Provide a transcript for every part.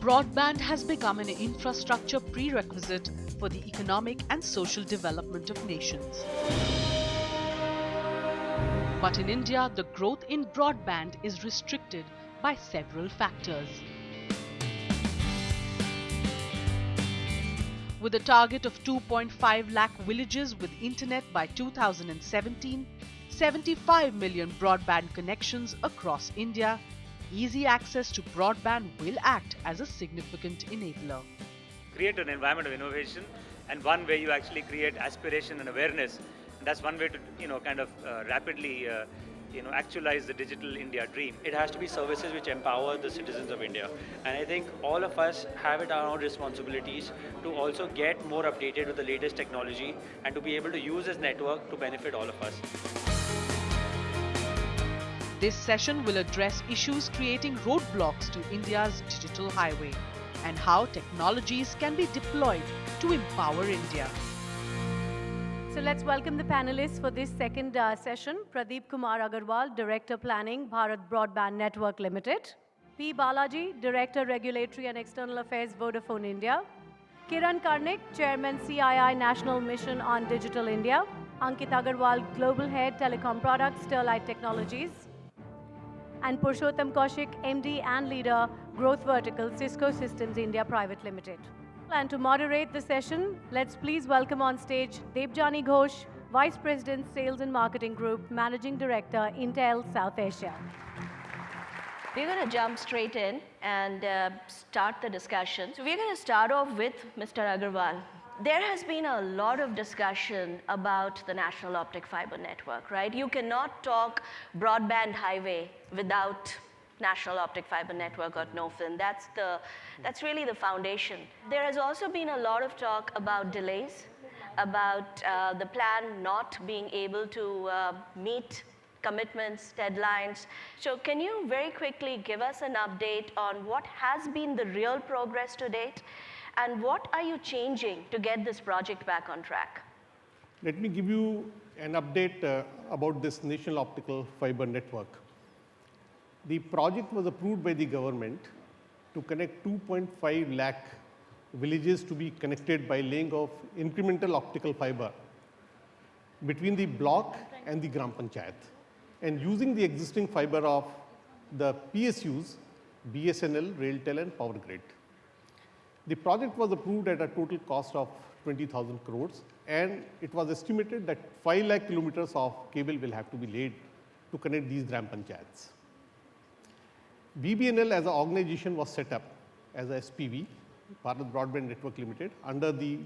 Broadband has become an infrastructure prerequisite for the economic and social development of nations. But in India, the growth in broadband is restricted by several factors. With a target of 2.5 lakh villages with internet by 2017, 75 million broadband connections across India, easy access to broadband will act as a significant enabler. Create an environment of innovation, and one where you actually create aspiration and awareness. And that's one way to, rapidly, actualize the digital India dream. It has to be services which empower the citizens of India. And I think all of us have it our own responsibilities to also get more updated with the latest technology and to be able to use this network to benefit all of us. This session will address issues creating roadblocks to India's digital highway and how technologies can be deployed to empower India. So let's welcome the panelists for this second session. Pradeep Kumar Agarwal, Director Planning, Bharat Broadband Network Limited. P. Balaji, Director Regulatory and External Affairs, Vodafone India. Kiran Karnik, Chairman CII National Mission on Digital India. Ankit Agarwal, Global Head Telecom Products, Sterlite Technologies. And Purushottam Kaushik, MD and Leader, Growth Vertical, Cisco Systems India Private Limited. And to moderate the session, let's please welcome on stage Debjani Ghosh, Vice President, Sales and Marketing Group, Managing Director, Intel South Asia. We're going to jump straight in and start the discussion. So we're going to start off with Mr. Agarwal. There has been a lot of discussion about the National Optic Fiber Network, right? You cannot talk broadband highway without National Optic Fiber Network or NOFN. That's really the foundation. There has also been a lot of talk about delays, about the plan not being able to meet commitments, deadlines. So can you very quickly give us an update on what has been the real progress to date? And what are you changing to get this project back on track? Let me give you an update about this National Optical Fiber Network. The project was approved by the government to connect 2.5 lakh villages to be connected by laying of incremental optical fiber between the block and the Gram Panchayat, and using the existing fiber of the PSUs, BSNL, RailTel and Power Grid. The project was approved at a total cost of 20,000 crores, and it was estimated that 5 lakh kilometers of cable will have to be laid to connect these Gram Panchayats. BBNL as an organization was set up as a SPV, Bharat Broadband Network Limited, under the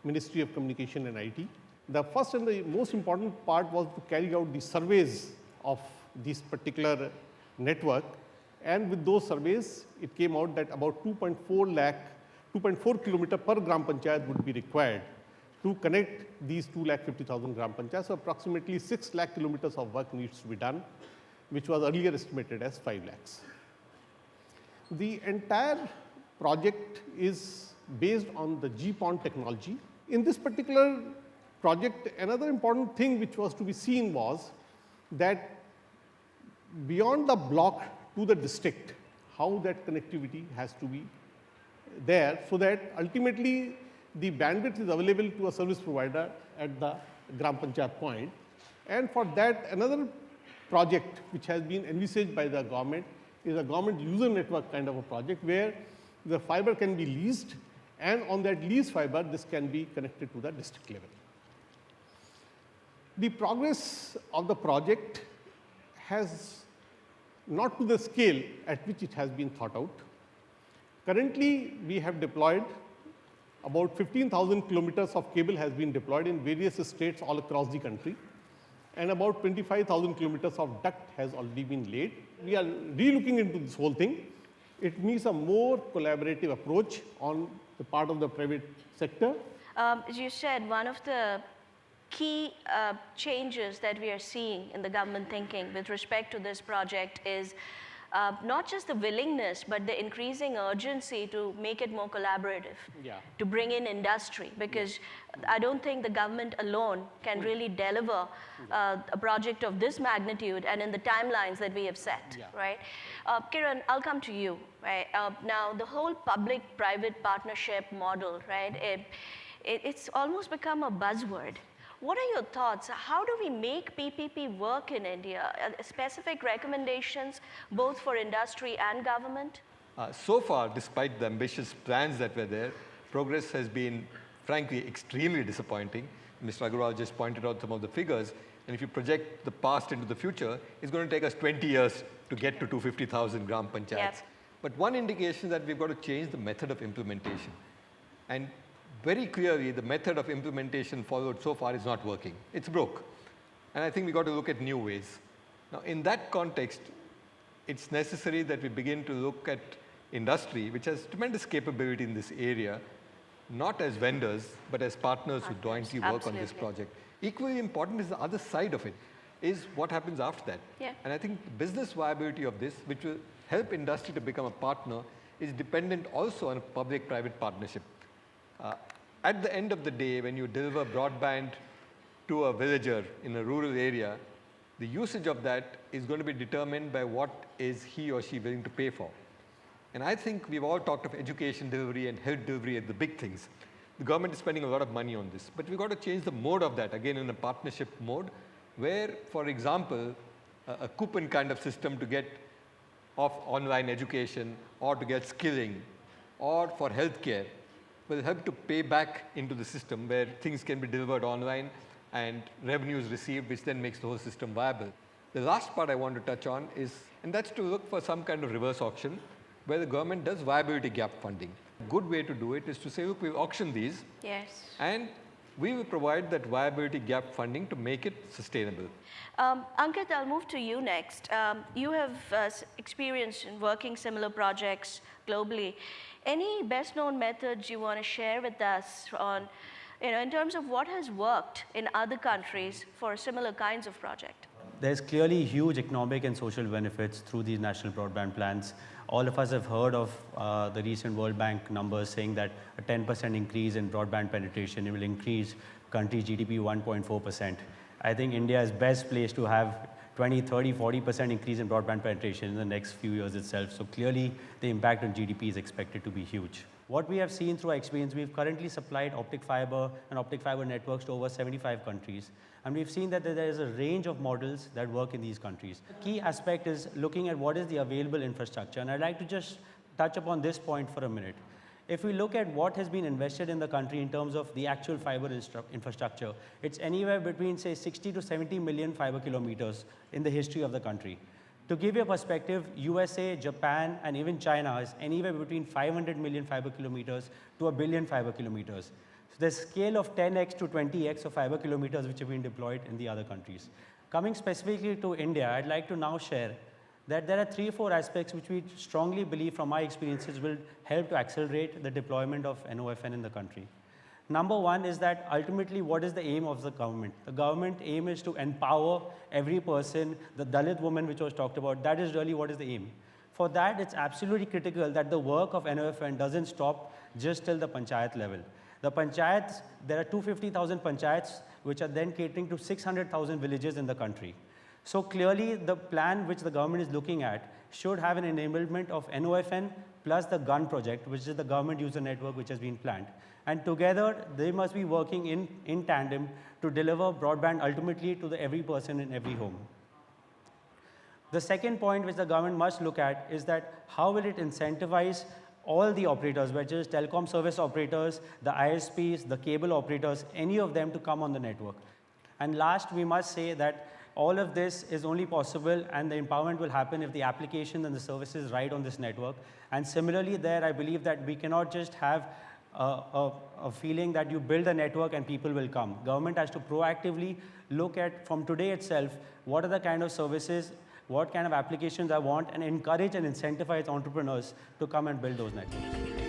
Ministry of Communication and IT. The first and the most important part was to carry out the surveys of this particular network, and with those surveys, it came out that about 2.4 kilometer per Gram Panchayat would be required to connect these 2,50,000 Gram Panchayats. So approximately 6 lakh kilometers of work needs to be done, which was earlier estimated as 5 lakhs. The entire project is based on the GPON technology. In this particular project, another important thing which was to be seen was that beyond the block to the district, how that connectivity has to be there, so that ultimately the bandwidth is available to a service provider at the Gram Panchayat point. And for that, another project which has been envisaged by the government is a government user network kind of a project, where the fiber can be leased, and on that leased fiber, this can be connected to the district level. The progress of the project has not to the scale at which it has been thought out. Currently, we have deployed About 15,000 kilometers of cable has been deployed in various states all across the country, and about 25,000 kilometers of duct has already been laid. We are re-looking into this whole thing. It needs a more collaborative approach on the part of the private sector. As you said, one of the key changes that we are seeing in the government thinking with respect to this project is not just the willingness, but the increasing urgency to make it more collaborative, to bring in industry, because I don't think the government alone can really deliver a project of this magnitude and in the timelines that we have set, right? Kiran, I'll come to you, right? Now, the whole public-private partnership model, right, it's almost become a buzzword. What are your thoughts? How do we make PPP work in India? Specific recommendations, both for industry and government? So far, despite the ambitious plans that were there, progress has been, frankly, extremely disappointing. Mr. Agarwal just pointed out some of the figures, and if you project the past into the future, it's going to take us 20 years to get to 250,000 gram panchayats. Yep. But one indication that we've got to change the method of implementation. And very clearly, the method of implementation followed so far is not working. It's broke. And I think we've got to look at new ways. Now, in that context, it's necessary that we begin to look at industry, which has tremendous capability in this area, not as vendors, but as partners who jointly work on this project. Equally important is the other side of it, is what happens after that. Yeah. And I think the business viability of this, which will help industry to become a partner, is dependent also on a public-private partnership. At the end of the day, when you deliver broadband to a villager in a rural area, the usage of that is going to be determined by what is he or she willing to pay for. And I think we've all talked of education delivery and health delivery as the big things. The government is spending a lot of money on this, but we've got to change the mode of that, again in a partnership mode, where, for example, a coupon kind of system to get off online education or to get skilling or for healthcare will help to pay back into the system where things can be delivered online and revenues received, which then makes the whole system viable. The last part I want to touch on is, and that's to look for some kind of reverse auction where the government does viability gap funding. A good way to do it is to say, look, we'll auction these. Yes. And we will provide that viability gap funding to make it sustainable. Ankit, I'll move to you next. You have experience in working similar projects globally. Any best known methods you want to share with us on, in terms of what has worked in other countries for similar kinds of project? There's clearly huge economic and social benefits through these national broadband plans. All of us have heard of the recent World Bank numbers saying that a 10% increase in broadband penetration will increase country's GDP 1.4%. I think India is best placed to have 20, 30, 40% increase in broadband penetration in the next few years itself. So clearly, the impact on GDP is expected to be huge. What we have seen through our experience, we've currently supplied optic fiber and optic fiber networks to over 75 countries. And we've seen that there is a range of models that work in these countries. The key aspect is looking at what is the available infrastructure. And I'd like to just touch upon this point for a minute. If we look at what has been invested in the country in terms of the actual fiber infrastructure, it's anywhere between, say, 60 to 70 million fiber kilometers in the history of the country. To give you a perspective, USA, Japan, and even China is anywhere between 500 million fiber kilometers to 1 billion fiber kilometers. So there's a scale of 10x to 20x of fiber kilometers which have been deployed in the other countries. Coming specifically to India, I'd like to now share that there are 3 or 4 aspects which we strongly believe from my experiences will help to accelerate the deployment of NOFN in the country. Number one is that ultimately what is the aim of the government? The government aim is to empower every person, the Dalit woman which was talked about, that is really what is the aim. For that, it's absolutely critical that the work of NOFN doesn't stop just till the panchayat level. The panchayats, there are 250,000 panchayats which are then catering to 600,000 villages in the country. So clearly, the plan which the government is looking at should have an enablement of NOFN plus the GUN project, which is the government user network which has been planned. And together, they must be working in tandem to deliver broadband ultimately to every person in every home. The second point which the government must look at is that how will it incentivize all the operators, which is telecom service operators, the ISPs, the cable operators, any of them to come on the network. And last, we must say that all of this is only possible and the empowerment will happen if the application and the services ride on this network. And similarly there, I believe that we cannot just have a feeling that you build a network and people will come. Government has to proactively look at, from today itself, what are the kind of services, what kind of applications I want, and encourage and incentivize entrepreneurs to come and build those networks.